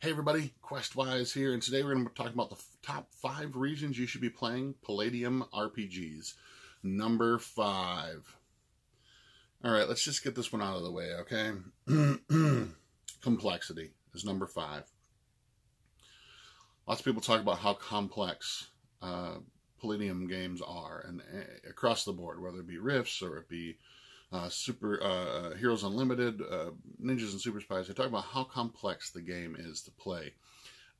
Hey everybody, QuestWise here, and today we're going to be talking about the top 5 reasons you should be playing Palladium RPGs. Number 5. Alright, let's just get this one out of the way, okay? Complexity is number 5. Lots of people talk about how complex Palladium games are, and across the board, whether it be Rifts or it be Heroes Unlimited, Ninjas and Super Spies. They talk about how complex the game is to play.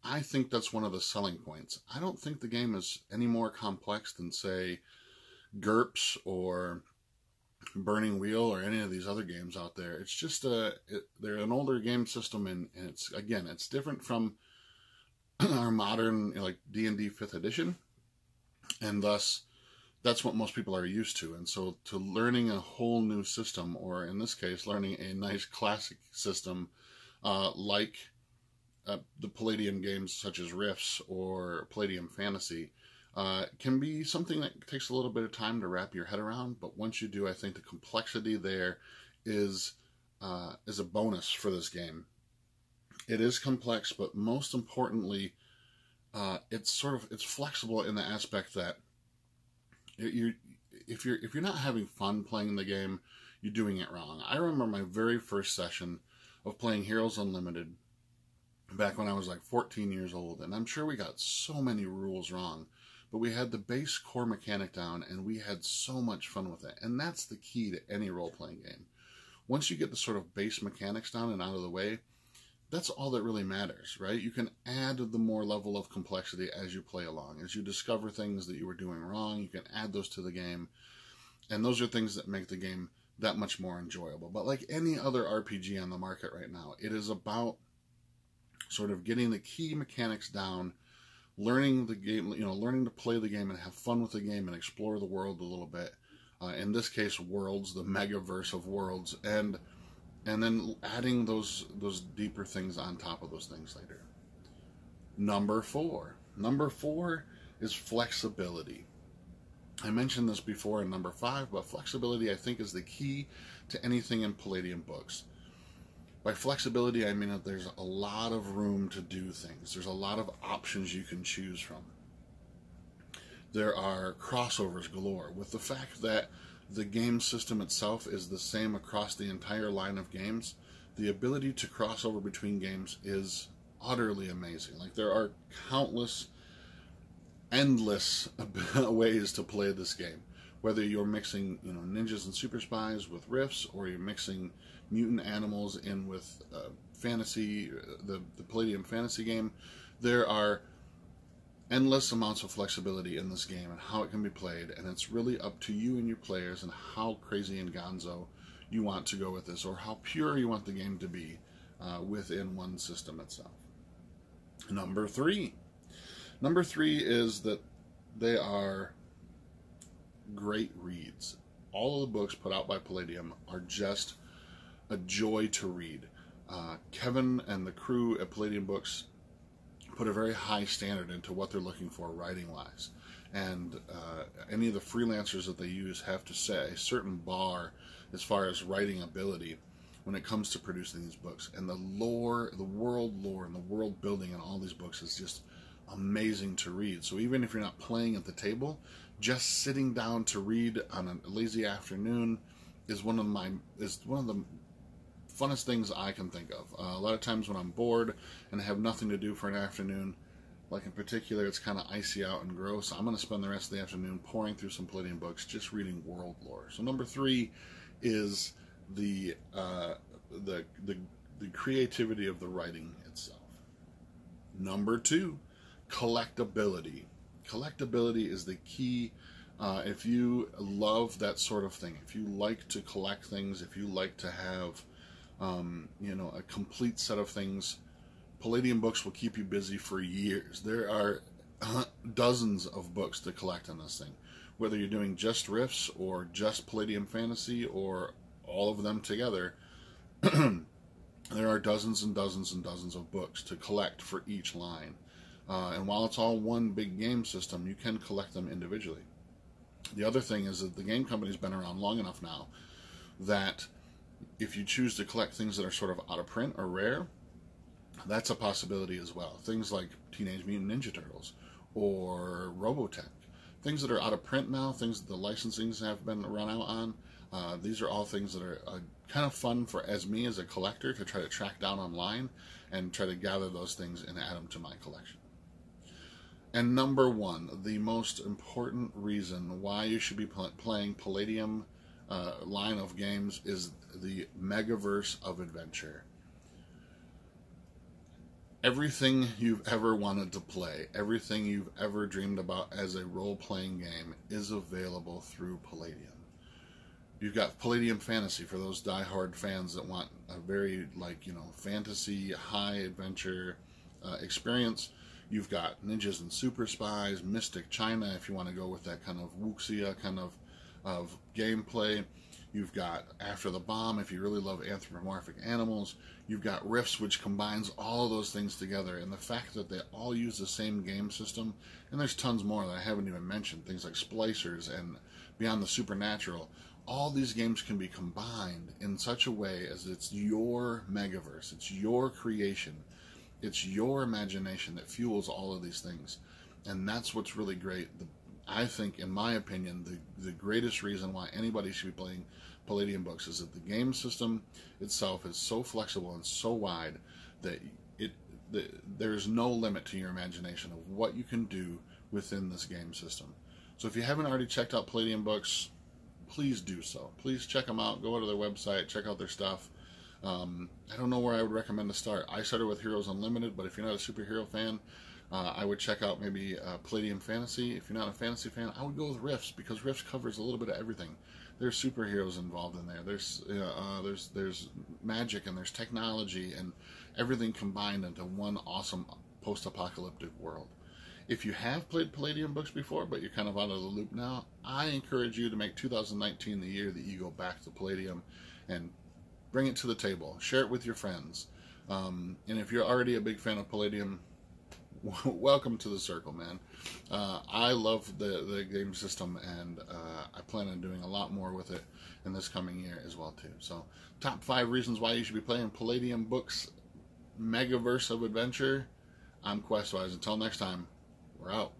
I think that's one of the selling points. I don't think the game is any more complex than, say, GURPS or Burning Wheel or any of these other games out there. It's just they're an older game system, and it's different from our modern, like, D&D 5th edition, and thus that's what most people are used to. And so to learning a whole new system, or in this case, learning a nice classic system like the Palladium games such as Rifts or Palladium Fantasy, can be something that takes a little bit of time to wrap your head around. But once you do, I think the complexity there is a bonus for this game. It is complex, but most importantly, it's flexible in the aspect that if you're not having fun playing the game, you're doing it wrong. I remember my very first session of playing Heroes Unlimited back when I was like 14 years old, and I'm sure we got so many rules wrong, but we had the base core mechanic down, and we had so much fun with it. And that's the key to any role-playing game. Once you get the sort of base mechanics down and out of the way, that's all that really matters, right? You can add the more level of complexity as you play along. As you discover things that you were doing wrong, you can add those to the game. And those are things that make the game that much more enjoyable. But like any other RPG on the market right now, it is about sort of getting the key mechanics down, learning the game, learning to play the game and have fun with the game and explore the world a little bit. In this case, worlds, the megaverse of worlds, and then adding those deeper things on top of those things later. Number 4. Number 4 is flexibility. I mentioned this before in number 5, but flexibility, I think, is the key to anything in Palladium books. By flexibility, I mean that there's a lot of room to do things. There's a lot of options you can choose from. There are crossovers galore, with the fact that the game system itself is the same across the entire line of games. The ability to cross over between games is utterly amazing. Like, there are countless, endless ways to play this game. Whether you're mixing, Ninjas and Super Spies with Rifts, or you're mixing mutant animals in with fantasy, the Palladium Fantasy game, there are endless amounts of flexibility in this game and how it can be played, and it's really up to you and your players and how crazy and gonzo you want to go with this, or how pure you want the game to be within one system itself. Number 3. Number 3 is that they are great reads. All of the books put out by Palladium are just a joy to read. Kevin and the crew at Palladium Books put a very high standard into what they're looking for writing-wise. And any of the freelancers that they use have to set a certain bar as far as writing ability when it comes to producing these books. And the lore, the world lore, and the world building in all these books is just amazing to read. So even if you're not playing at the table, just sitting down to read on a lazy afternoon is one of the funnest things I can think of. A lot of times when I'm bored and I have nothing to do for an afternoon, like in particular it's kind of icy out and gross, I'm going to spend the rest of the afternoon pouring through some Palladium books, just reading world lore. So number 3 is the creativity of the writing itself. Number 2, collectability. Collectability is the key. If you love that sort of thing, if you like to collect things, if you like to have a complete set of things, Palladium Books will keep you busy for years. There are dozens of books to collect on this thing. Whether you're doing just Rifts or just Palladium Fantasy or all of them together, there are dozens and dozens and dozens of books to collect for each line. And while it's all one big game system, you can collect them individually. The other thing is that the game company's been around long enough now that if you choose to collect things that are sort of out of print or rare, That's a possibility as well. Things like Teenage Mutant Ninja Turtles or Robotech, things that are out of print now, things that the licensings have been run out on. These are all things that are kind of fun for me as a collector to try to track down online and try to gather those things and add them to my collection. And number one, the most important reason why you should be playing Palladium line of games is the Megaverse of Adventure. Everything you've ever wanted to play, everything you've ever dreamed about as a role-playing game is available through Palladium. You've got Palladium Fantasy for those die-hard fans that want a very, fantasy, high adventure experience. You've got Ninjas and Super Spies, Mystic China, if you want to go with that kind of wuxia kind of gameplay. You've got After the Bomb, if you really love anthropomorphic animals. You've got Rifts, which combines all of those things together. And the fact that they all use the same game system, and there's tons more that I haven't even mentioned, things like Splicers and Beyond the Supernatural. All these games can be combined in such a way as it's your Megaverse, it's your creation, it's your imagination that fuels all of these things. And that's what's really great. I think, in my opinion, the greatest reason why anybody should be playing Palladium books is that the game system itself is so flexible and so wide that there's no limit to your imagination of what you can do within this game system. So if you haven't already checked out Palladium books, please do so. Please check them out. Go to their website, check out their stuff. I don't know where I would recommend to start. I started with Heroes Unlimited, but if you're not a superhero fan, I would check out maybe Palladium Fantasy. If you're not a fantasy fan, I would go with Rifts, because Rifts covers a little bit of everything. There's superheroes involved in there. There's magic, and there's technology, and everything combined into one awesome post-apocalyptic world. If you have played Palladium books before, but you're kind of out of the loop now, I encourage you to make 2019 the year that you go back to Palladium and bring it to the table. Share it with your friends. And if you're already a big fan of Palladium, welcome to the circle, man. I love the game system, and I plan on doing a lot more with it in this coming year as well, too. So, top 5 reasons why you should be playing Palladium books, Megaverse of Adventure. I'm Questwise. Until next time, we're out.